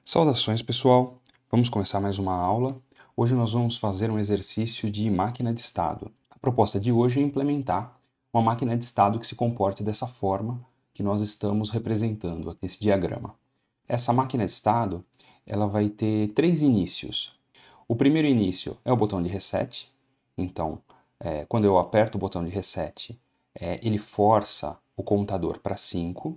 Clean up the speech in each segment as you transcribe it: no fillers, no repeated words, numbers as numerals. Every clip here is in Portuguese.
Saudações, pessoal! Vamos começar mais uma aula. Hoje nós vamos fazer um exercício de máquina de estado. A proposta de hoje é implementar uma máquina de estado que se comporte dessa forma que nós estamos representando aqui nesse diagrama. Essa máquina de estado, ela vai ter três inícios. O primeiro início é o botão de reset. Então, quando eu aperto o botão de reset, ele força o contador para 5.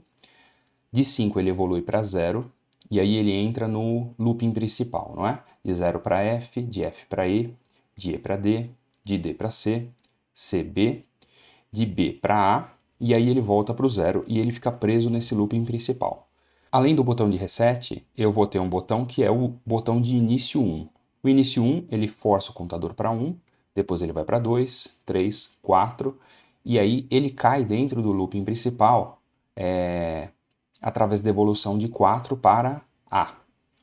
De 5 ele evolui para 0. E aí ele entra no looping principal, não é? De 0 para F, de F para E, de E para D, de D para C, CB, de B para A, e aí ele volta para o 0 e ele fica preso nesse looping principal. Além do botão de reset, eu vou ter um botão que é o botão de início 1. O início 1, ele força o contador para 1, depois ele vai para 2, 3, 4, e aí ele cai dentro do looping principal, através da evolução de 4 para A,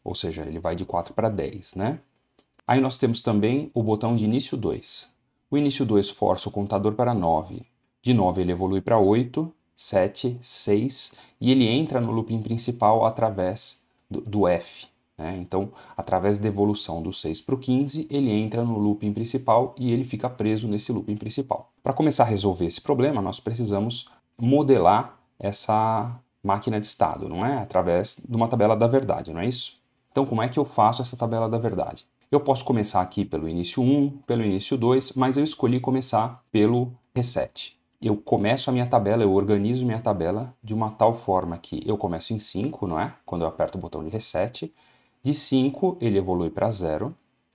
ou seja, ele vai de 4 para 10, né? Aí nós temos também o botão de início 2. O início 2 força o contador para 9. De 9 ele evolui para 8, 7, 6 e ele entra no looping principal através do F. Né? Então, através da evolução do 6 para o 15, ele entra no looping principal e ele fica preso nesse looping principal. Para começar a resolver esse problema, nós precisamos modelar essa máquina de estado, não é? Através de uma tabela da verdade, não é isso? Então, como é que eu faço essa tabela da verdade? Eu posso começar aqui pelo início 1, pelo início 2, mas eu escolhi começar pelo reset. Eu começo a minha tabela, eu organizo minha tabela de uma tal forma que eu começo em 5, não é? Quando eu aperto o botão de reset. De 5, ele evolui para 0.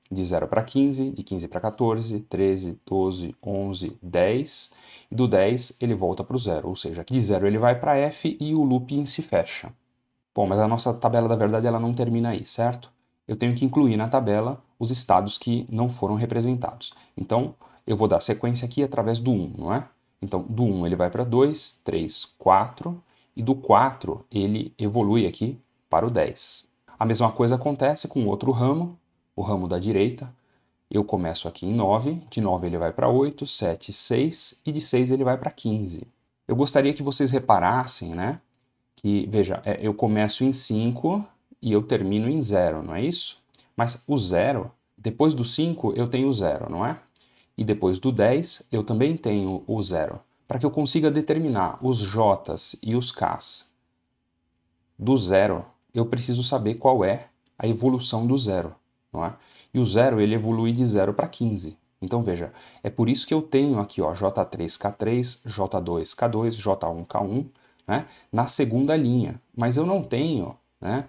De 0 para 15, de 15 para 14, 13, 12, 11, 10. E do 10 ele volta para o 0, ou seja, de 0 ele vai para F e o looping se fecha. Bom, mas a nossa tabela da verdade ela não termina aí, certo? Eu tenho que incluir na tabela os estados que não foram representados. Então, eu vou dar sequência aqui através do 1, não é? Então, do 1 ele vai para 2, 3, 4, e do 4 ele evolui aqui para o 10. A mesma coisa acontece com outro ramo, o ramo da direita. Eu começo aqui em 9, de 9 ele vai para 8, 7, 6, e de 6 ele vai para 15. Eu gostaria que vocês reparassem, né? Que, veja, eu começo em 5 e eu termino em 0, não é isso? Mas o 0, depois do 5 eu tenho o 0, não é? E depois do 10 eu também tenho o 0. Para que eu consiga determinar os J's e os K's do 0, eu preciso saber qual é a evolução do 0, não é? E o 0 ele evolui de 0 para 15. Então veja, é por isso que eu tenho aqui ó, J3K3, J2K2, J1K1, né, na segunda linha, mas eu não tenho, né,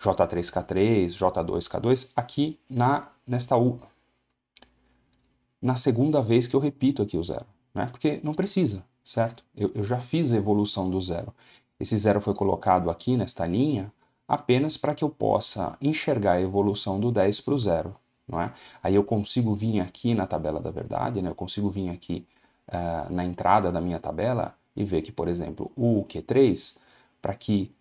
J3K3, J2K2 aqui na segunda vez que eu repito aqui o 0, né, porque não precisa, certo? Eu já fiz a evolução do 0. Esse 0 foi colocado aqui nesta linha apenas para que eu possa enxergar a evolução do 10 para o 0. Não é? Aí eu consigo vir aqui na tabela da verdade, né? Eu consigo vir aqui na entrada da minha tabela e ver que, por exemplo, o Q3, para que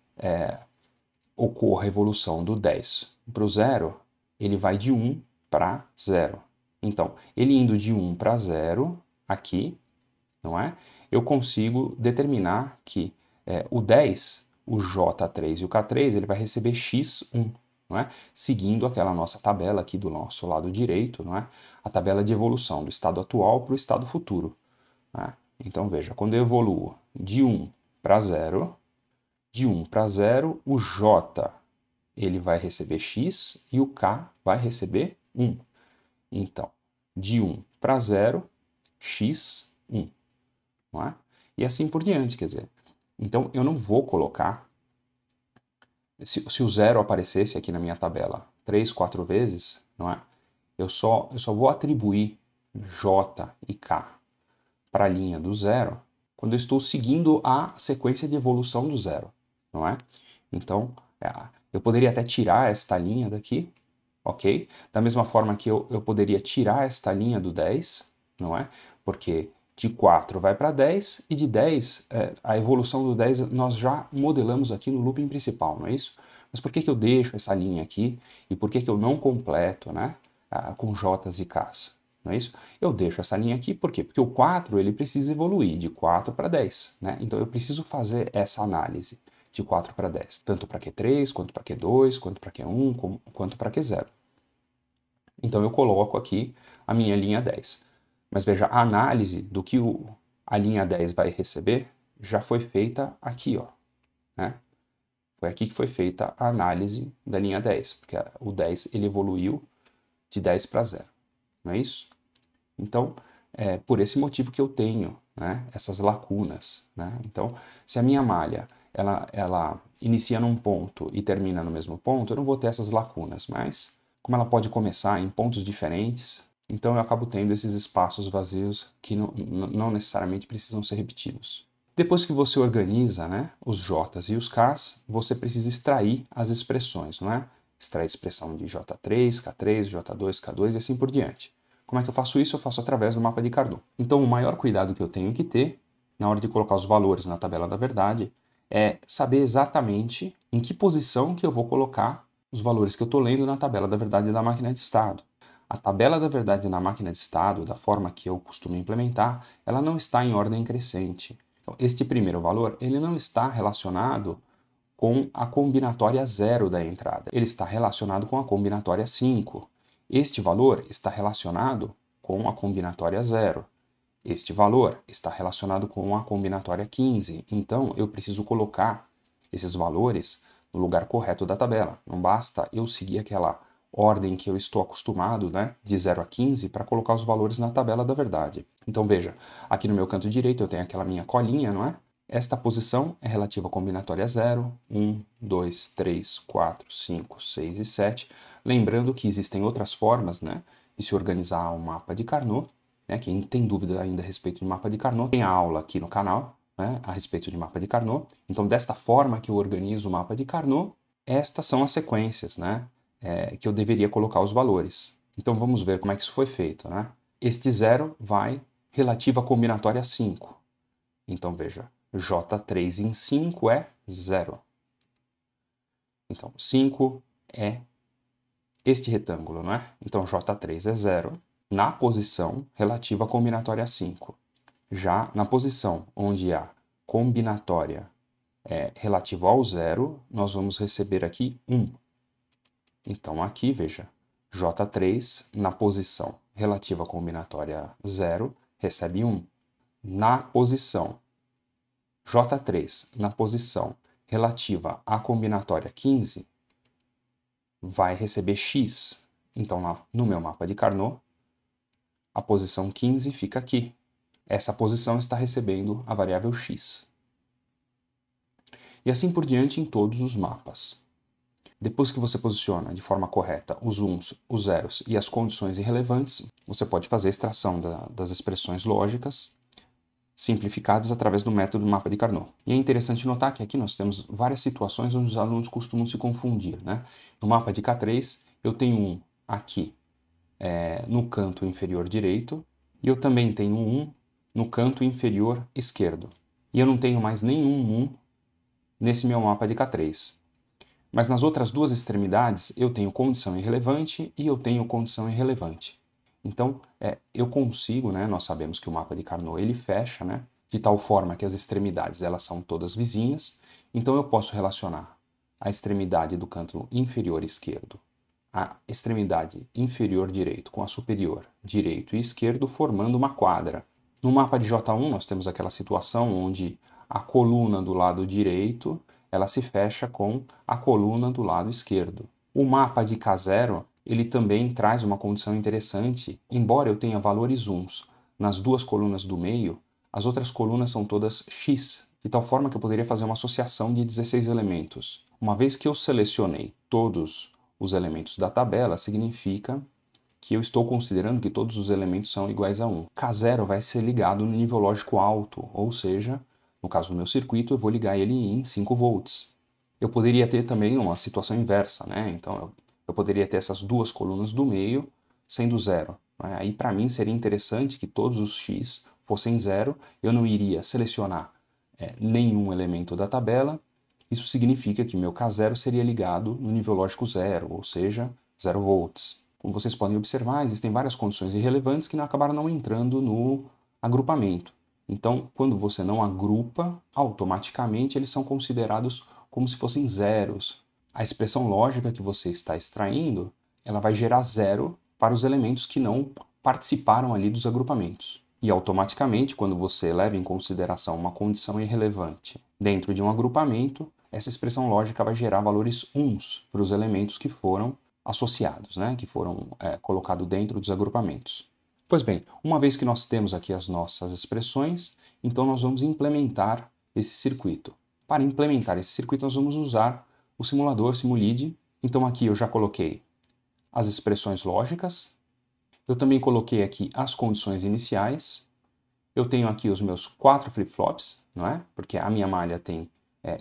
ocorra a evolução do 10 para o 0, ele vai de 1 para 0. Então, ele indo de 1 para 0, aqui, não é? Eu consigo determinar que o 10, o J3 e o K3, ele vai receber X1, não é? Seguindo aquela nossa tabela aqui do nosso lado direito, não é? A tabela de evolução do estado atual para o estado futuro. Né? Então veja, quando eu evoluo de 1 para 0, de 1 para 0, o J ele vai receber X e o K vai receber 1. Então, de 1 para 0, X1. Não é? E assim por diante, quer dizer. Então eu não vou colocar, se o 0 aparecesse aqui na minha tabela 3, 4 vezes, não é? Eu só vou atribuir J e K para a linha do 0 quando eu estou seguindo a sequência de evolução do 0, não é? Então, eu poderia até tirar esta linha daqui, ok? Da mesma forma que eu poderia tirar esta linha do 10, não é? Porque de 4 vai para 10 e de 10, a evolução do 10 nós já modelamos aqui no looping principal, não é isso? Mas por que eu deixo essa linha aqui e por que eu não completo, né, com J's e K's? Não é isso? Eu deixo essa linha aqui, por quê? Porque o 4 ele precisa evoluir de 4 para 10, né? Então eu preciso fazer essa análise. de 4 para 10, tanto para Q3, quanto para Q2, quanto para Q1, quanto para Q0. Então eu coloco aqui a minha linha 10. Mas veja, a análise do que a linha 10 vai receber já foi feita aqui, ó, né? Foi aqui que foi feita a análise da linha 10, porque o 10 ele evoluiu de 10 para 0, não é isso? Então, é por esse motivo que eu tenho, né, essas lacunas, né? Então, se a minha malha ela inicia num ponto e termina no mesmo ponto, eu não vou ter essas lacunas, mas como ela pode começar em pontos diferentes, então eu acabo tendo esses espaços vazios que não necessariamente precisam ser repetidos. Depois que você organiza, né, os J's e os K's, você precisa extrair as expressões, não é? Extrair a expressão de J3, K3, J2, K2 e assim por diante. Como é que eu faço isso? Eu faço através do mapa de Carnot. Então, o maior cuidado que eu tenho que ter, na hora de colocar os valores na tabela da verdade, é saber exatamente em que posição que eu vou colocar os valores que eu estou lendo na tabela da verdade da máquina de estado. A tabela da verdade na máquina de estado, da forma que eu costumo implementar, ela não está em ordem crescente. Então, este primeiro valor, ele não está relacionado com a combinatória 0 da entrada. Ele está relacionado com a combinatória 5. Este valor está relacionado com a combinatória 0. Este valor está relacionado com a combinatória 15. Então, eu preciso colocar esses valores no lugar correto da tabela. Não basta eu seguir aquela ordem que eu estou acostumado, né, de 0 a 15, para colocar os valores na tabela da verdade. Então, veja, aqui no meu canto direito eu tenho aquela minha colinha, não é? Esta posição é relativa à combinatória 0, 1, 2, 3, 4, 5, 6 e 7. Lembrando que existem outras formas, né, de se organizar um mapa de Carnot. Né, quem tem dúvida ainda a respeito de mapa de Carnot, tem a aula aqui no canal, né, a respeito de mapa de Carnot. Então, desta forma que eu organizo o mapa de Carnot, estas são as sequências, né, que eu deveria colocar os valores. Então, vamos ver como é que isso foi feito. Né? Este 0 vai relativo à combinatória 5. Então, veja, J3 em 5 é 0. Então, 5 é este retângulo, não é? Então, J3 é 0 na posição relativa à combinatória 5. Já na posição onde a combinatória é relativa ao 0, nós vamos receber aqui 1. Então, aqui, veja, J3 na posição relativa à combinatória 0 recebe 1. Na posição J3 na posição relativa à combinatória 15 vai receber x. Então, lá no meu mapa de Carnot, a posição 15 fica aqui. Essa posição está recebendo a variável x. E assim por diante em todos os mapas. Depois que você posiciona de forma correta os uns, os zeros e as condições irrelevantes, você pode fazer a extração das expressões lógicas simplificadas através do método mapa de Carnot. E é interessante notar que aqui nós temos várias situações onde os alunos costumam se confundir. Né? No mapa de K3, eu tenho um aqui no canto inferior direito e eu também tenho um no canto inferior esquerdo. E eu não tenho mais nenhum 1 nesse meu mapa de K3. Mas nas outras duas extremidades eu tenho condição irrelevante e eu tenho condição irrelevante. Então, eu consigo, né, nós sabemos que o mapa de Carnot ele fecha, né, de tal forma que as extremidades elas são todas vizinhas, então eu posso relacionar a extremidade do canto inferior esquerdo, a extremidade inferior direito com a superior direito e esquerdo, formando uma quadra. No mapa de J1 nós temos aquela situação onde a coluna do lado direito ela se fecha com a coluna do lado esquerdo. O mapa de K0 ele também traz uma condição interessante, embora eu tenha valores uns nas duas colunas do meio, as outras colunas são todas x, de tal forma que eu poderia fazer uma associação de 16 elementos. Uma vez que eu selecionei todos os elementos da tabela, significa que eu estou considerando que todos os elementos são iguais a 1. K0 vai ser ligado no nível lógico alto, ou seja, no caso do meu circuito, eu vou ligar ele em 5 volts. Eu poderia ter também uma situação inversa, né? Então, eu poderia ter essas duas colunas do meio sendo 0. Né? Aí, para mim, seria interessante que todos os x fossem 0. Eu não iria selecionar nenhum elemento da tabela. Isso significa que meu K0 seria ligado no nível lógico 0, ou seja, 0 volts. Como vocês podem observar, existem várias condições irrelevantes que acabaram não entrando no agrupamento. Então, quando você não agrupa, automaticamente eles são considerados como se fossem zeros. A expressão lógica que você está extraindo, ela vai gerar zero para os elementos que não participaram ali dos agrupamentos. E automaticamente, quando você leva em consideração uma condição irrelevante dentro de um agrupamento, essa expressão lógica vai gerar valores uns para os elementos que foram associados, né? Que foram colocados dentro dos agrupamentos. Pois bem, uma vez que nós temos aqui as nossas expressões, então nós vamos implementar esse circuito. Para implementar esse circuito, nós vamos usar o simulador Simulid. Então aqui eu já coloquei as expressões lógicas, eu também coloquei aqui as condições iniciais, eu tenho aqui os meus 4 flip-flops, não é? Porque a minha malha tem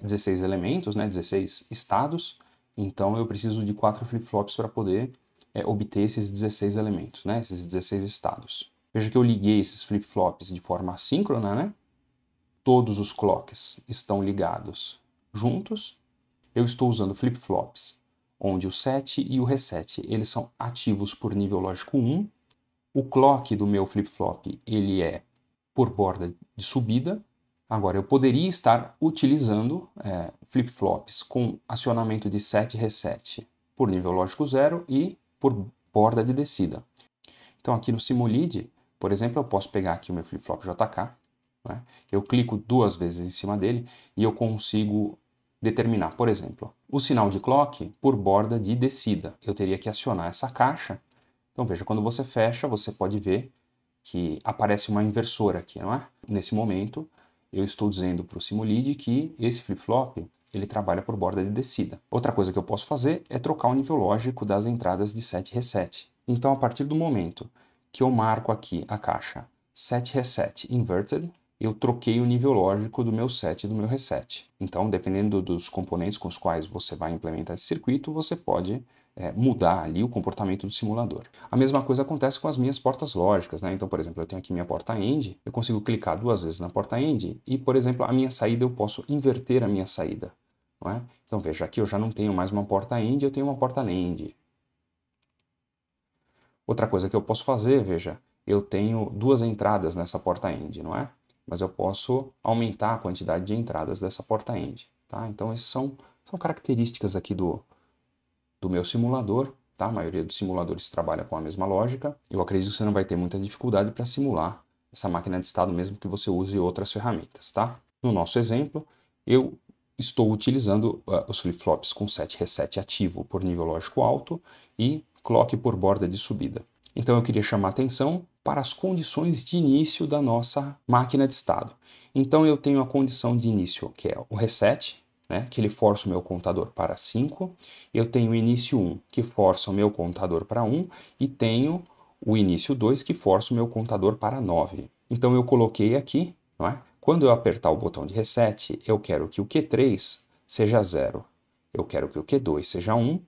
16 elementos, né? 16 estados, então eu preciso de 4 flip-flops para poder obter esses 16 elementos, né? Esses 16 estados. Veja que eu liguei esses flip-flops de forma assíncrona, né? Todos os clocks estão ligados juntos. Eu estou usando flip-flops onde o set e o reset eles são ativos por nível lógico 1. O clock do meu flip-flop ele é por borda de subida. Agora, eu poderia estar utilizando flip-flops com acionamento de set e reset por nível lógico 0 e por borda de descida. Então, aqui no Simulid, por exemplo, eu posso pegar aqui o meu flip-flop JK, né? Eu clico 2 vezes em cima dele e eu consigo determinar, por exemplo, o sinal de clock por borda de descida. Eu teria que acionar essa caixa. Então, veja, quando você fecha, você pode ver que aparece uma inversora aqui, não é? Nesse momento, eu estou dizendo para o Simulid que esse flip-flop ele trabalha por borda de descida. Outra coisa que eu posso fazer é trocar o nível lógico das entradas de set e reset. Então, a partir do momento que eu marco aqui a caixa set reset inverted, eu troquei o nível lógico do meu set e do meu reset. Então, dependendo dos componentes com os quais você vai implementar esse circuito, você pode mudar ali o comportamento do simulador. A mesma coisa acontece com as minhas portas lógicas, né? Então, por exemplo, eu tenho aqui minha porta AND, eu consigo clicar 2 vezes na porta AND e, por exemplo, a minha saída eu posso inverter a minha saída, não é? Então, veja, aqui eu já não tenho mais uma porta AND, eu tenho uma porta NAND. Outra coisa que eu posso fazer, veja, eu tenho 2 entradas nessa porta AND, não é? Mas eu posso aumentar a quantidade de entradas dessa porta AND, tá? Então, essas são características aqui do meu simulador, tá? A maioria dos simuladores trabalha com a mesma lógica. Eu acredito que você não vai ter muita dificuldade para simular essa máquina de estado, mesmo que você use outras ferramentas, tá? No nosso exemplo, eu estou utilizando os flip-flops com set reset ativo por nível lógico alto e clock por borda de subida. Então eu queria chamar a atenção para as condições de início da nossa máquina de estado. Então eu tenho a condição de início, que é o reset, né, que ele força o meu contador para 5. Eu tenho o início 1, que força o meu contador para 1. E tenho o início 2, que força o meu contador para 9. Então eu coloquei aqui, não é? Quando eu apertar o botão de reset, eu quero que o Q3 seja 0. Eu quero que o Q2 seja 1,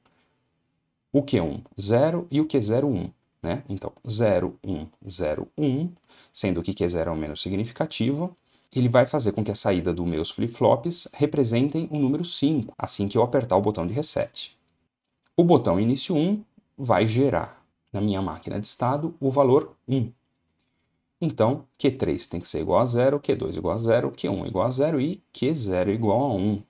o Q1 0 e o Q0 1. Né? Então, 0, 1, 0, 1, sendo que Q0 é o menos significativo, ele vai fazer com que a saída dos meus flip-flops representem o número 5, assim que eu apertar o botão de reset. O botão início 1 vai gerar, na minha máquina de estado, o valor 1. Então, Q3 tem que ser igual a 0, Q2 igual a 0, Q1 igual a 0 e Q0 igual a 1.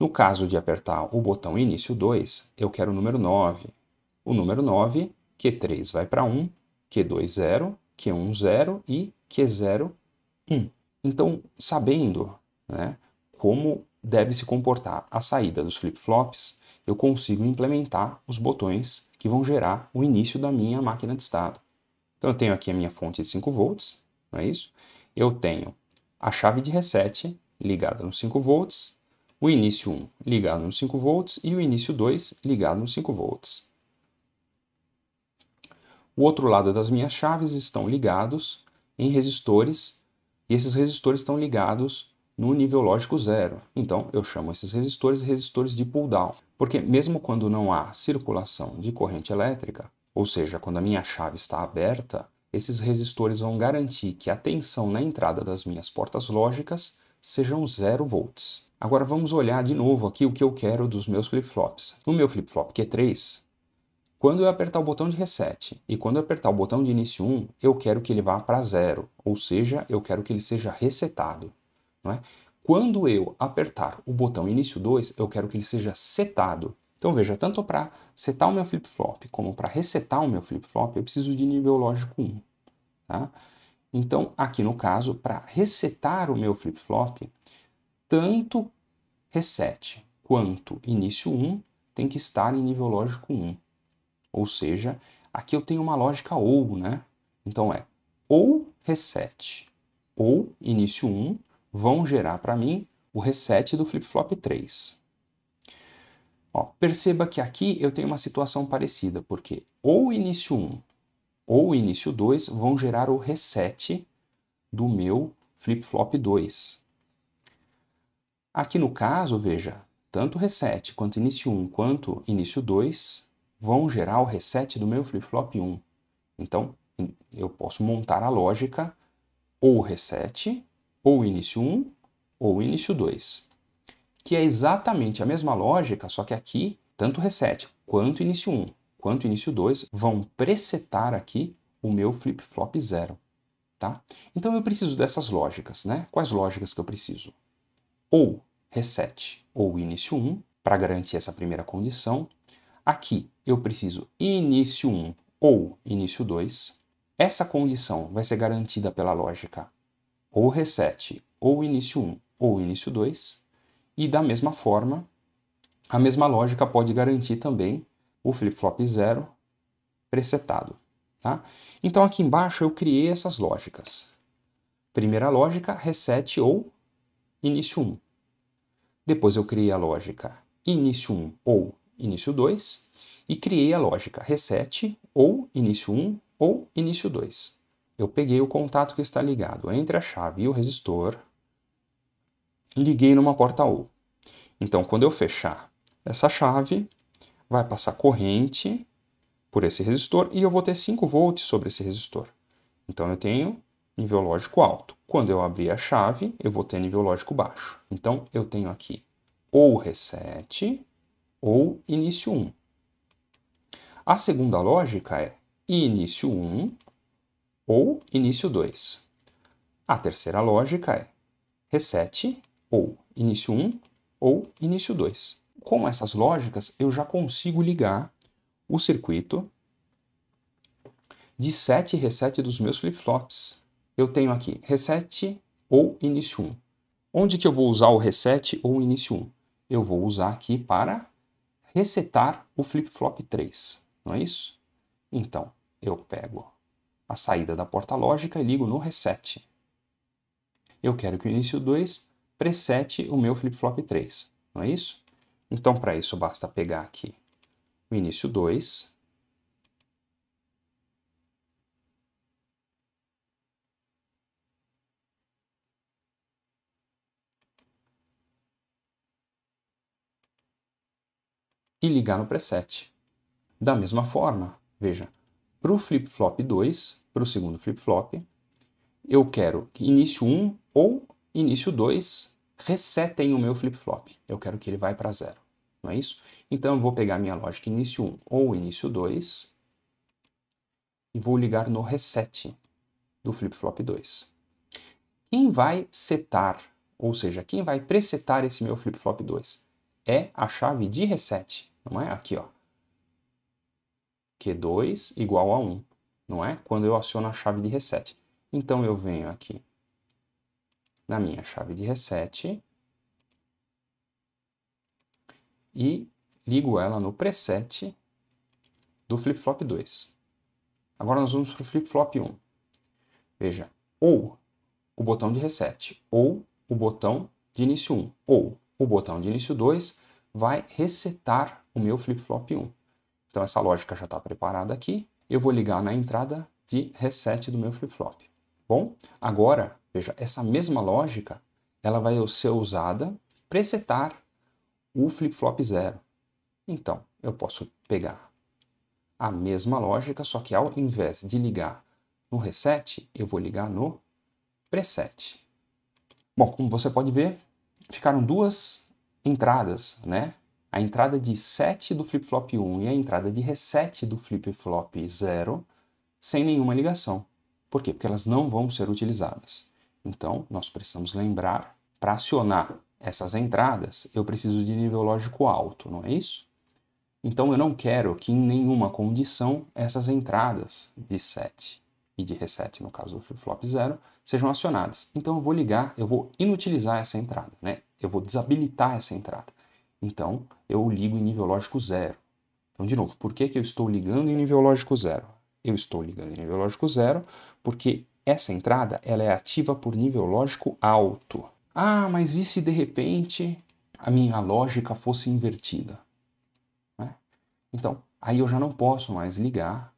No caso de apertar o botão início 2, eu quero o número 9. O número 9, Q3 vai para 1, Q2 0, Q1 0 e Q0 1. Então, sabendo, né, como deve se comportar a saída dos flip-flops, eu consigo implementar os botões que vão gerar o início da minha máquina de estado. Então eu tenho aqui a minha fonte de 5 volts, não é isso? Eu tenho a chave de reset ligada nos 5 volts, o início 1 ligado nos 5 volts e o início 2 ligado nos 5 volts. O outro lado das minhas chaves estão ligados em resistores, e esses resistores estão ligados no nível lógico 0. Então, eu chamo esses resistores de pull-down, porque mesmo quando não há circulação de corrente elétrica, ou seja, quando a minha chave está aberta, esses resistores vão garantir que a tensão na entrada das minhas portas lógicas sejam 0 volts. Agora vamos olhar de novo aqui o que eu quero dos meus flip-flops. No meu flip-flop Q3, quando eu apertar o botão de reset e quando eu apertar o botão de início 1, eu quero que ele vá para 0, ou seja, eu quero que ele seja resetado. Não é? Quando eu apertar o botão início 2, eu quero que ele seja setado. Então veja, tanto para setar o meu flip-flop como para resetar o meu flip-flop, eu preciso de nível lógico 1. Tá? Então, aqui no caso, para resetar o meu flip-flop, tanto reset quanto início 1 tem que estar em nível lógico 1. Ou seja, aqui eu tenho uma lógica OU, né? Então é ou reset ou início 1 vão gerar para mim o reset do flip-flop 3. Ó, perceba que aqui eu tenho uma situação parecida, porque ou início 1 ou início 2 vão gerar o reset do meu flip-flop 2. Aqui no caso, veja, tanto reset quanto início 1 quanto início 2 vão gerar o reset do meu flip-flop 1. Então, eu posso montar a lógica ou reset, ou início 1, ou início 2. Que é exatamente a mesma lógica, só que aqui, tanto reset quanto início 1, quanto início 2 vão presetar aqui o meu flip-flop 0. Tá? Então eu preciso dessas lógicas, né? Quais lógicas que eu preciso? Ou reset ou início 1, para garantir essa primeira condição. Aqui eu preciso início 1 ou início 2. Essa condição vai ser garantida pela lógica ou reset ou início 1 ou início 2. E da mesma forma, a mesma lógica pode garantir também o flip-flop 0 presetado. Tá? Então aqui embaixo eu criei essas lógicas. Primeira lógica, reset ou início 1. Depois eu criei a lógica início 1 ou início 2 e criei a lógica reset ou início 1 ou início 2. Eu peguei o contato que está ligado entre a chave e o resistor, liguei numa porta OU. Então, quando eu fechar essa chave, vai passar corrente por esse resistor e eu vou ter 5 volts sobre esse resistor. Então, eu tenho nível lógico alto. Quando eu abrir a chave, eu vou ter nível lógico baixo. Então, eu tenho aqui ou reset ou início 1. A segunda lógica é início 1 ou início 2. A terceira lógica é reset ou início 1 ou início 2. Com essas lógicas, eu já consigo ligar o circuito de set e reset dos meus flip-flops. Eu tenho aqui reset ou início 1. Onde que eu vou usar o reset ou início 1? Eu vou usar aqui para resetar o flip-flop 3, não é isso? Então, eu pego a saída da porta lógica e ligo no reset. Eu quero que o início 2 presete o meu flip-flop 3, não é isso? Então, para isso, basta pegar aqui o início 2, e ligar no preset. Da mesma forma, veja, para o flip-flop 2, para o segundo flip-flop, eu quero que início 1 ou início 2 resetem o meu flip-flop. Eu quero que ele vá para 0, não é isso? Então, eu vou pegar minha lógica início 1 ou início 2 e vou ligar no reset do flip-flop 2. Quem vai setar, ou seja, quem vai presetar esse meu flip-flop 2? É a chave de reset, não é? Aqui, ó. Q2 igual a 1, não é? Quando eu aciono a chave de reset. Então, eu venho aqui na minha chave de reset e ligo ela no preset do flip-flop 2. Agora nós vamos para o flip-flop 1. Veja, ou o botão de reset, ou o botão de início 1, ou o botão de início 2 vai resetar o meu flip-flop 1. Então essa lógica já está preparada aqui. Eu vou ligar na entrada de reset do meu flip-flop. Bom, agora, veja, essa mesma lógica ela vai ser usada para setar o flip-flop 0. Então, eu posso pegar a mesma lógica, só que ao invés de ligar no reset, eu vou ligar no preset. Bom, como você pode ver, ficaram duas entradas, né? A entrada de set do flip-flop 1 e a entrada de reset do flip-flop 0 sem nenhuma ligação. Por quê? Porque elas não vão ser utilizadas. Então, nós precisamos lembrar para acionar essas entradas, eu preciso de nível lógico alto, não é isso? Então eu não quero que em nenhuma condição essas entradas de set e de reset, no caso do flip-flop 0, sejam acionadas. Então eu vou ligar, eu vou inutilizar essa entrada, né? Eu vou desabilitar essa entrada. Então eu ligo em nível lógico 0. Então, de novo, por que eu estou ligando em nível lógico 0? Eu estou ligando em nível lógico 0 porque essa entrada ela é ativa por nível lógico alto. Ah, mas e se de repente a minha lógica fosse invertida? Então, aí eu já não posso mais ligar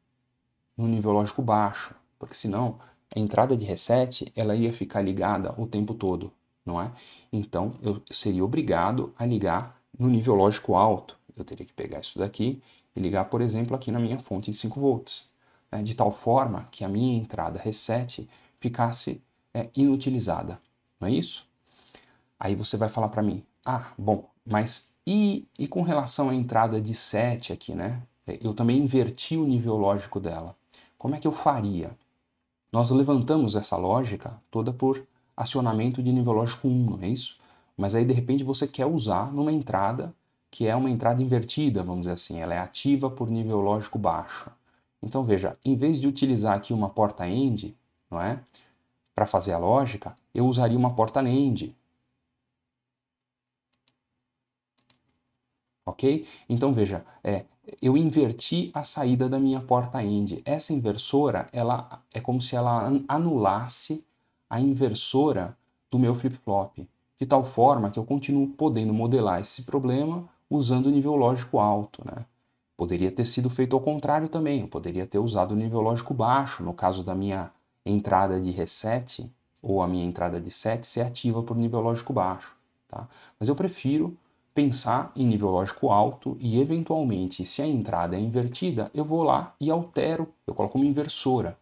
no nível lógico baixo, porque senão a entrada de reset ela ia ficar ligada o tempo todo, não é? Então, eu seria obrigado a ligar no nível lógico alto. Eu teria que pegar isso daqui e ligar, por exemplo, aqui na minha fonte de 5 volts, né? De tal forma que a minha entrada reset ficasse inutilizada, não é isso? Aí você vai falar para mim, ah, bom, mas e com relação à entrada de 7 aqui, né? Eu também inverti o nível lógico dela. Como é que eu faria? Nós levantamos essa lógica toda por acionamento de nível lógico 1, não é isso? Mas aí, de repente, você quer usar numa entrada que é uma entrada invertida, vamos dizer assim. Ela é ativa por nível lógico baixo. Então, veja, em vez de utilizar aqui uma porta AND, não é? Para fazer a lógica, eu usaria uma porta NAND. Ok? Então veja, eu inverti a saída da minha porta AND. Essa inversora, ela é como se ela anulasse a inversora do meu flip-flop, de tal forma que eu continuo podendo modelar esse problema usando o nível lógico alto, né? Poderia ter sido feito ao contrário também, eu poderia ter usado o nível lógico baixo, no caso da minha entrada de reset, ou a minha entrada de set ser ativa por nível lógico baixo, tá? Mas eu prefiro pensar em nível lógico alto e, eventualmente, se a entrada é invertida, eu vou lá e altero, eu coloco uma inversora,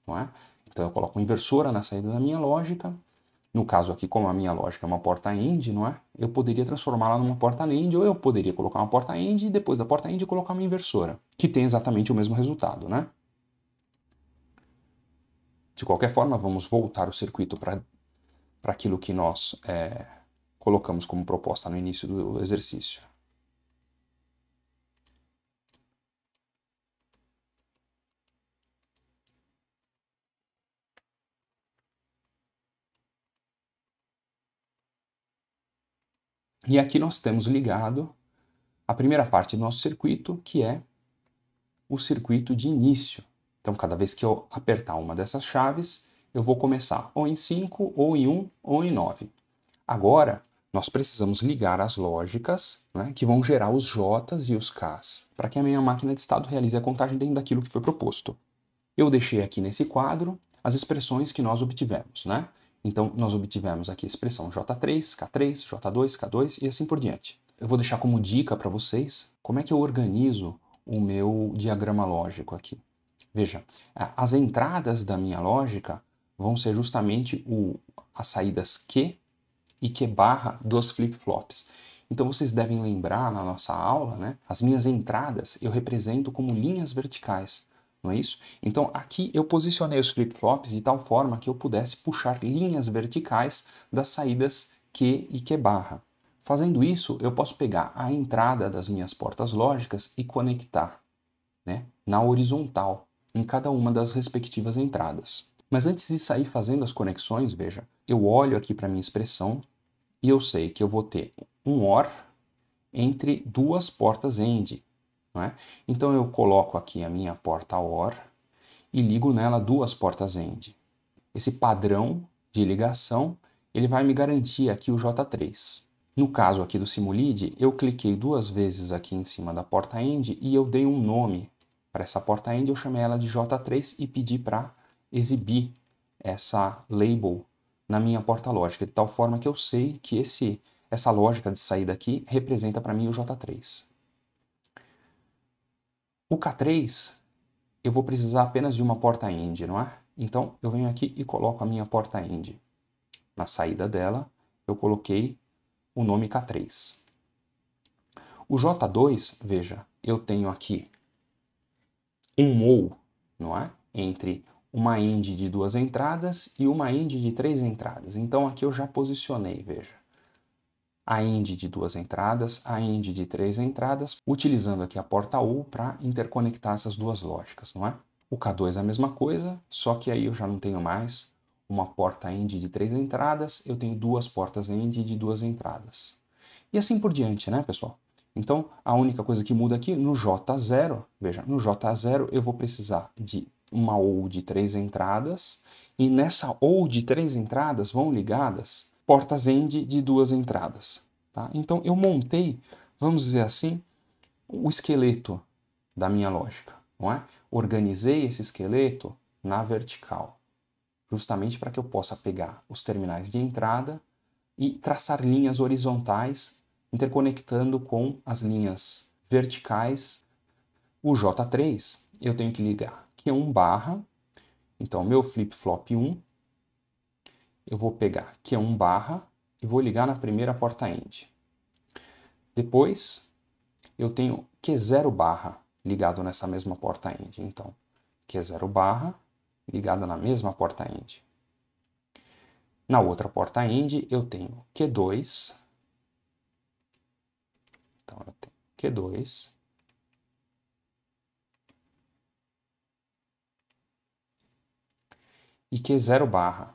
não é? Então eu coloco uma inversora na saída da minha lógica. No caso aqui, como a minha lógica é uma porta AND, não é? Eu poderia transformá-la numa porta NAND, ou eu poderia colocar uma porta AND e depois da porta AND colocar uma inversora, que tem exatamente o mesmo resultado, né? De qualquer forma, vamos voltar o circuito para aquilo que nós colocamos como proposta no início do exercício. E aqui nós temos ligado a primeira parte do nosso circuito, que é o circuito de início. Então, cada vez que eu apertar uma dessas chaves, eu vou começar ou em 5, ou em 1, ou em 9. Agora, nós precisamos ligar as lógicas, né, que vão gerar os J's e os K's, para que a minha máquina de estado realize a contagem dentro daquilo que foi proposto. Eu deixei aqui nesse quadro as expressões que nós obtivemos, né? Então, nós obtivemos aqui a expressão J3, K3, J2, K2 e assim por diante. Eu vou deixar como dica para vocês como é que eu organizo o meu diagrama lógico aqui. Veja, as entradas da minha lógica vão ser justamente as saídas Q e Q barra dos flip-flops. Então vocês devem lembrar na nossa aula, né, as minhas entradas eu represento como linhas verticais, não é isso? Então aqui eu posicionei os flip-flops de tal forma que eu pudesse puxar linhas verticais das saídas Q e Q barra. Fazendo isso, eu posso pegar a entrada das minhas portas lógicas e conectar, né, na horizontal, em cada uma das respectivas entradas. Mas antes de sair fazendo as conexões, veja, eu olho aqui para a minha expressão e eu sei que eu vou ter um OR entre duas portas AND, não é? Então eu coloco aqui a minha porta OR e ligo nela duas portas AND. Esse padrão de ligação, ele vai me garantir aqui o J3. No caso aqui do Simulid, eu cliquei duas vezes aqui em cima da porta AND e eu dei um nome para essa porta AND, eu chamei ela de J3 e pedi para exibir essa label na minha porta lógica, de tal forma que eu sei que essa lógica de saída aqui representa para mim o J3. O K3, eu vou precisar apenas de uma porta AND, não é? Então eu venho aqui e coloco a minha porta AND. Na saída dela, eu coloquei o nome K3. O J2, veja, eu tenho aqui um ou, não é? Entre uma end de 2 entradas e uma end de 3 entradas. Então aqui eu já posicionei, veja. A end de 2 entradas, a end de 3 entradas, utilizando aqui a porta U para interconectar essas duas lógicas, não é? O K2 é a mesma coisa, só que aí eu já não tenho mais uma porta end de 3 entradas, eu tenho duas portas end de 2 entradas. E assim por diante, né, pessoal? Então, a única coisa que muda aqui, no J0, veja, no J0 eu vou precisar de uma OU de 3 entradas, e nessa OU de 3 entradas vão ligadas portas end de 2 entradas. Tá? Então, eu montei, vamos dizer assim, o esqueleto da minha lógica, não é? Organizei esse esqueleto na vertical, justamente para que eu possa pegar os terminais de entrada e traçar linhas horizontais interconectando com as linhas verticais. O J3 eu tenho que ligar Q1 barra, então meu flip-flop 1, eu vou pegar Q1 barra e vou ligar na primeira porta end. Depois eu tenho Q0 barra ligado nessa mesma porta end, então Q0 barra ligado na mesma porta end. Na outra porta end eu tenho Q2, então eu tenho Q2, e Q0 barra.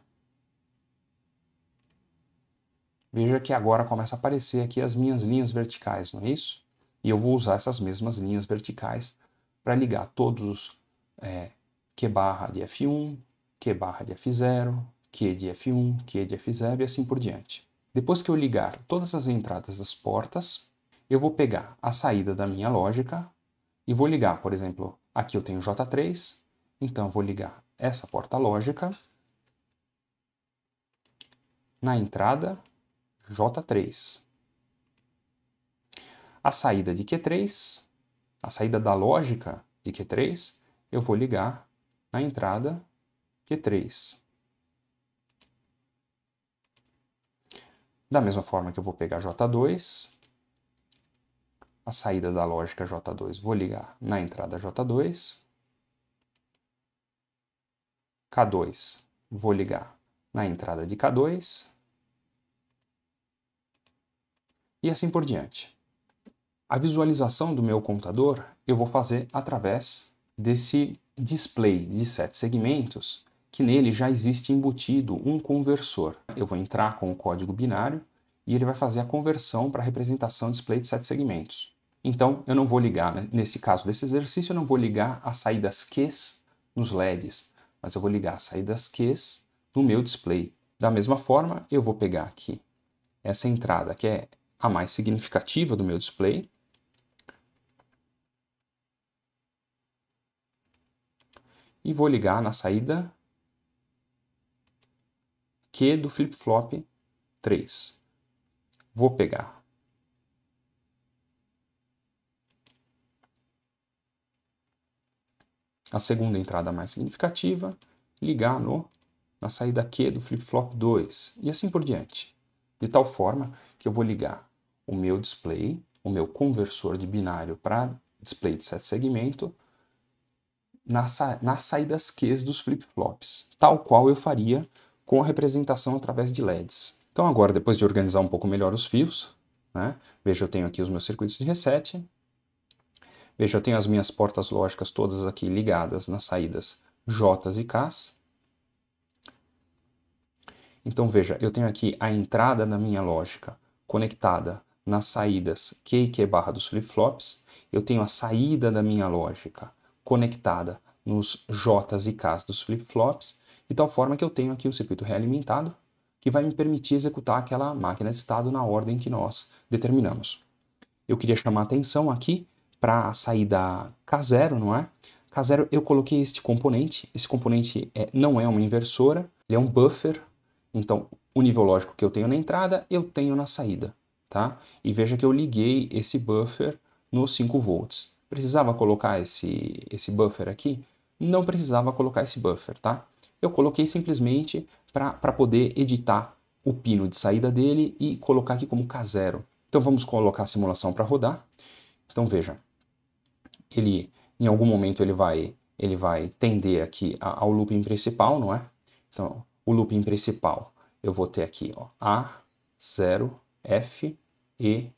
Veja que agora começa a aparecer aqui as minhas linhas verticais, não é isso? E eu vou usar essas mesmas linhas verticais para ligar todos os Q barra de F1, Q barra de F0, Q de F1, Q de F0 e assim por diante. Depois que eu ligar todas as entradas das portas, eu vou pegar a saída da minha lógica e vou ligar, por exemplo, aqui eu tenho J3, então eu vou ligar essa porta lógica na entrada J3. A saída de Q3, a saída da lógica de Q3, eu vou ligar na entrada Q3. Da mesma forma que eu vou pegar J2, a saída da lógica J2 vou ligar na entrada J2, K2 vou ligar na entrada de K2, e assim por diante. A visualização do meu computador eu vou fazer através desse display de 7 segmentos, que nele já existe embutido um conversor. Eu vou entrar com o código binário e ele vai fazer a conversão para a representação display de 7 segmentos. Então, eu não vou ligar, nesse caso desse exercício, eu não vou ligar as saídas Qs nos LEDs, mas eu vou ligar as saídas Qs no meu display. Da mesma forma, eu vou pegar aqui essa entrada, que é a mais significativa do meu display, e vou ligar na saída Q do flip-flop 3. Vou pegar a segunda entrada mais significativa, ligar na saída Q do flip-flop 2 e assim por diante. De tal forma que eu vou ligar o meu display, o meu conversor de binário para display de 7 segmentos, nas saídas Qs dos flip-flops, tal qual eu faria com a representação através de LEDs. Então agora, depois de organizar um pouco melhor os fios, né, veja, eu tenho aqui os meus circuitos de reset, veja, eu tenho as minhas portas lógicas todas aqui ligadas nas saídas J e Ks. Então veja, eu tenho aqui a entrada da minha lógica conectada nas saídas Q e Q barra dos flip-flops, eu tenho a saída da minha lógica conectada nos J's e K's dos flip-flops, de tal forma que eu tenho aqui o circuito realimentado, que vai me permitir executar aquela máquina de estado na ordem que nós determinamos. Eu queria chamar a atenção aqui para a saída K0, não é? K0 eu coloquei este componente, esse componente não é uma inversora, ele é um buffer, então o nível lógico que eu tenho na entrada, eu tenho na saída, tá? E veja que eu liguei esse buffer nos 5 volts. Precisava colocar esse buffer aqui? Não precisava colocar esse buffer, tá? Eu coloquei simplesmente para poder editar o pino de saída dele e colocar aqui como K0. Então vamos colocar a simulação para rodar. Então veja, em algum momento ele vai ele vai tender aqui ao looping principal, não é? Então, o looping principal, eu vou ter aqui, ó, A, 0, F, E,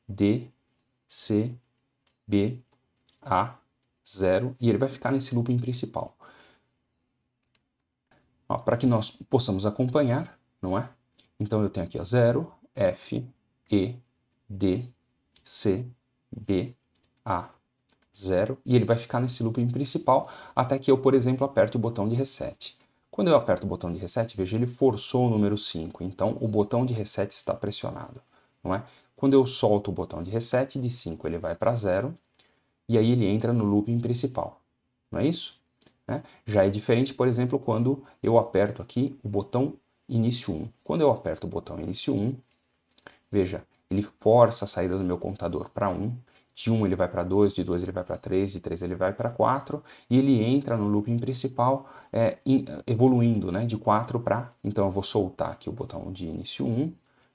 D, C, B, A, 0, e ele vai ficar nesse looping principal. Para que nós possamos acompanhar, não é? Então eu tenho aqui, ó, 0, F, E, D, C, B, A, 0, e ele vai ficar nesse looping principal até que eu, por exemplo, aperte o botão de reset. Quando eu aperto o botão de reset, veja, ele forçou o número 5, então o botão de reset está pressionado, não é? Quando eu solto o botão de reset, de 5 ele vai para 0, e aí ele entra no looping principal, não é isso? Já é diferente, por exemplo, quando eu aperto aqui o botão início 1. Quando eu aperto o botão início 1, veja, ele força a saída do meu contador para 1, de 1 ele vai para 2, de 2 ele vai para 3, de 3 ele vai para 4, e ele entra no looping principal evoluindo, né, de 4 para... Então eu vou soltar aqui o botão de início 1,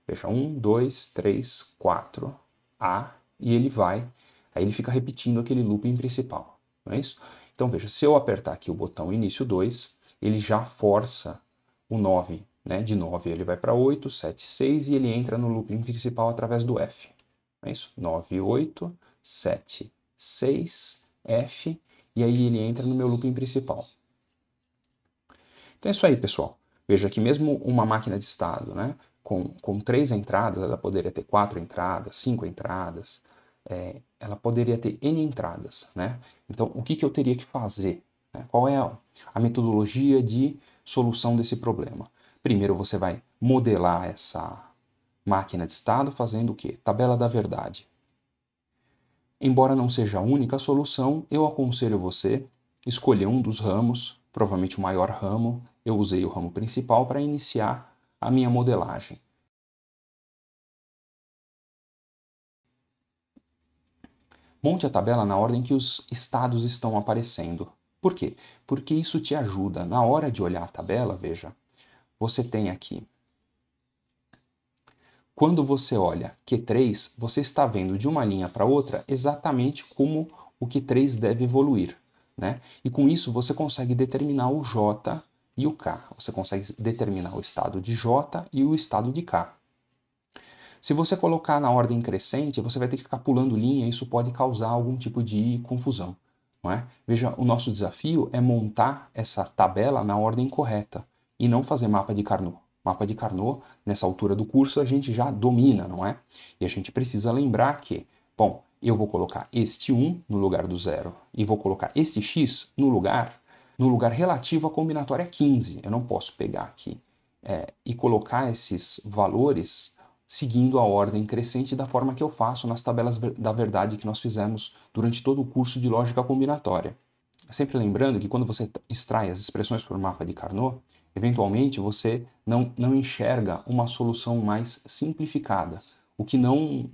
veja, 1, 2, 3, 4, A, e ele vai, aí ele fica repetindo aquele looping principal, não é isso? Então veja, se eu apertar aqui o botão início 2, ele já força o 9, né? De 9 ele vai para 8, 7, 6 e ele entra no looping principal através do F. Não é isso? 9, 8, 7, 6, F, e aí ele entra no meu looping principal. Então é isso aí, pessoal. Veja que mesmo uma máquina de estado, né, com 3 entradas, ela poderia ter 4 entradas, 5 entradas, ela poderia ter N entradas, né? Então, o que eu teria que fazer? Né? Qual é a metodologia de solução desse problema? Primeiro, você vai modelar essa máquina de estado fazendo o quê? Tabela da verdade. Embora não seja a única solução, eu aconselho você escolher um dos ramos, provavelmente o maior ramo. Eu usei o ramo principal para iniciar a minha modelagem. Monte a tabela na ordem que os estados estão aparecendo. Por quê? Porque isso te ajuda. Na hora de olhar a tabela, veja, você tem aqui. Quando você olha Q3, você está vendo de uma linha para outra exatamente como o Q3 deve evoluir, né? E com isso você consegue determinar o J e o K. Você consegue determinar o estado de J e o estado de K. Se você colocar na ordem crescente, você vai ter que ficar pulando linha e isso pode causar algum tipo de confusão, não é? Veja, o nosso desafio é montar essa tabela na ordem correta e não fazer mapa de Carnot. Mapa de Carnot, nessa altura do curso, a gente já domina, não é? E a gente precisa lembrar que, bom, eu vou colocar este 1 no lugar do 0 e vou colocar este x no lugar relativo à combinatória 15. Eu não posso pegar aqui e colocar esses valores seguindo a ordem crescente da forma que eu faço nas tabelas da verdade que nós fizemos durante todo o curso de lógica combinatória. Sempre lembrando que quando você extrai as expressões por mapa de Carnot, eventualmente você não enxerga uma solução mais simplificada, o que não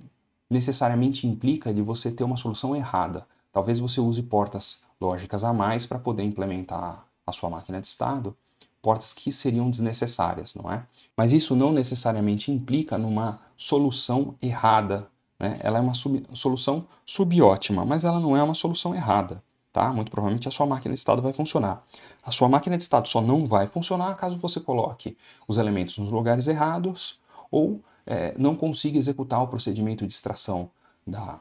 necessariamente implica de você ter uma solução errada. Talvez você use portas lógicas a mais para poder implementar a sua máquina de estado, portas que seriam desnecessárias, não é? Mas isso não necessariamente implica numa solução errada, né? Ela é uma solução subótima, mas ela não é uma solução errada, tá? Muito provavelmente a sua máquina de estado vai funcionar. A sua máquina de estado só não vai funcionar caso você coloque os elementos nos lugares errados ou não consiga executar o procedimento de extração da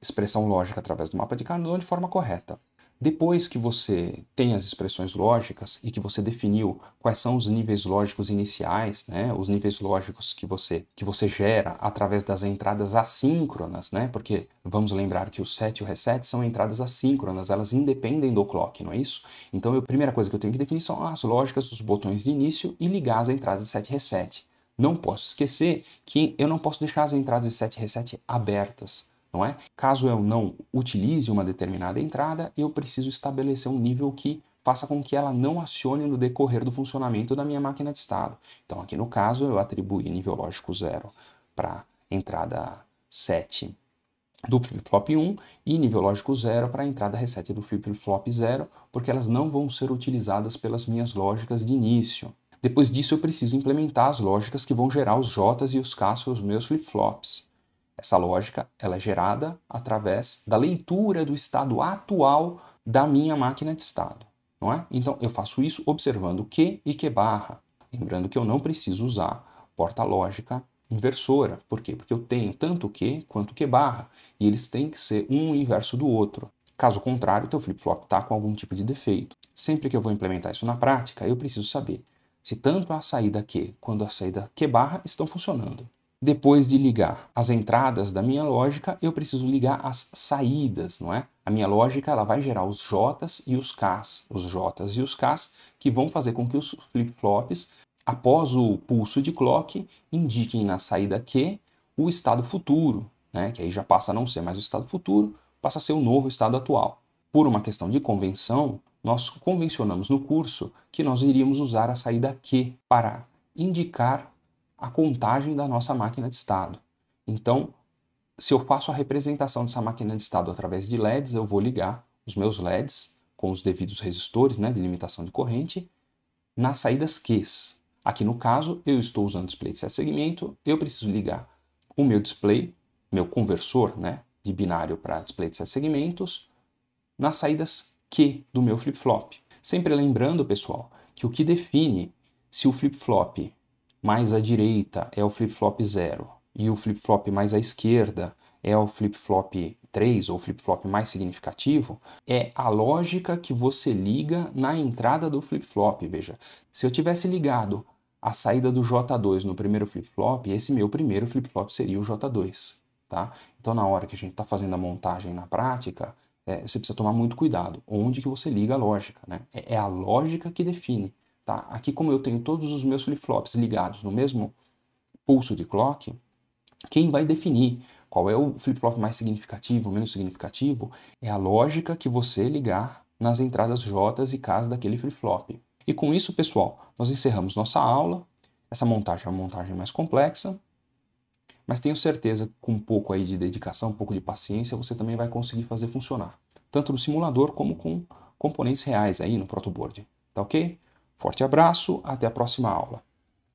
expressão lógica através do mapa de Carnot de forma correta. Depois que você tem as expressões lógicas e que você definiu quais são os níveis lógicos iniciais, né, os níveis lógicos que você gera através das entradas assíncronas, né, porque vamos lembrar que o set e o reset são entradas assíncronas, elas independem do clock, não é isso? Então a primeira coisa que eu tenho que definir são as lógicas dos botões de início e ligar as entradas de set e reset. Não posso esquecer que eu não posso deixar as entradas de set e reset abertas. Não é? Caso eu não utilize uma determinada entrada, eu preciso estabelecer um nível que faça com que ela não acione no decorrer do funcionamento da minha máquina de estado. Então, aqui no caso, eu atribuí nível lógico 0 para entrada 7 do flip-flop 1 e nível lógico 0 para a entrada reset do flip-flop 0, porque elas não vão ser utilizadas pelas minhas lógicas de início. Depois disso, eu preciso implementar as lógicas que vão gerar os J's e os K's nos meus flip-flops. Essa lógica ela é gerada através da leitura do estado atual da minha máquina de estado, não é? Então eu faço isso observando Q e Q barra. Lembrando que eu não preciso usar porta lógica inversora. Por quê? Porque eu tenho tanto Q quanto Q barra e eles têm que ser um inverso do outro. Caso contrário, o teu flip-flop está com algum tipo de defeito. Sempre que eu vou implementar isso na prática, eu preciso saber se tanto a saída Q quanto a saída Q barra estão funcionando. Depois de ligar as entradas da minha lógica, eu preciso ligar as saídas, não é? A minha lógica ela vai gerar os J's e os K's, que vão fazer com que os flip-flops, após o pulso de clock, indiquem na saída Q o estado futuro, né? Que aí já passa a não ser mais o estado futuro, passa a ser o novo estado atual. Por uma questão de convenção, nós convencionamos no curso que nós iríamos usar a saída Q para indicar a contagem da nossa máquina de estado. Então, se eu faço a representação dessa máquina de estado através de LEDs, eu vou ligar os meus LEDs com os devidos resistores, né, de limitação de corrente, nas saídas Qs. Aqui no caso, eu estou usando display de 7 segmento, eu preciso ligar o meu display, meu conversor, né, de binário para display de 7 segmentos, nas saídas Q do meu flip-flop. Sempre lembrando, pessoal, que o que define se o flip-flop mais à direita é o flip-flop 0 e o flip-flop mais à esquerda é o flip-flop 3 ou o flip-flop mais significativo, é a lógica que você liga na entrada do flip-flop. Veja, se eu tivesse ligado a saída do J2 no primeiro flip-flop, esse meu primeiro flip-flop seria o J2. Tá? Então, na hora que a gente está fazendo a montagem na prática, você precisa tomar muito cuidado. Onde que você liga a lógica, né? É a lógica que define. Tá? Aqui, como eu tenho todos os meus flip-flops ligados no mesmo pulso de clock, quem vai definir qual é o flip-flop mais significativo, menos significativo, é a lógica que você ligar nas entradas J e K daquele flip-flop. E com isso, pessoal, nós encerramos nossa aula. Essa montagem é uma montagem mais complexa, mas tenho certeza que com um pouco aí de dedicação, um pouco de paciência, você também vai conseguir fazer funcionar, tanto no simulador como com componentes reais aí no protoboard. Tá ok? Forte abraço, até a próxima aula.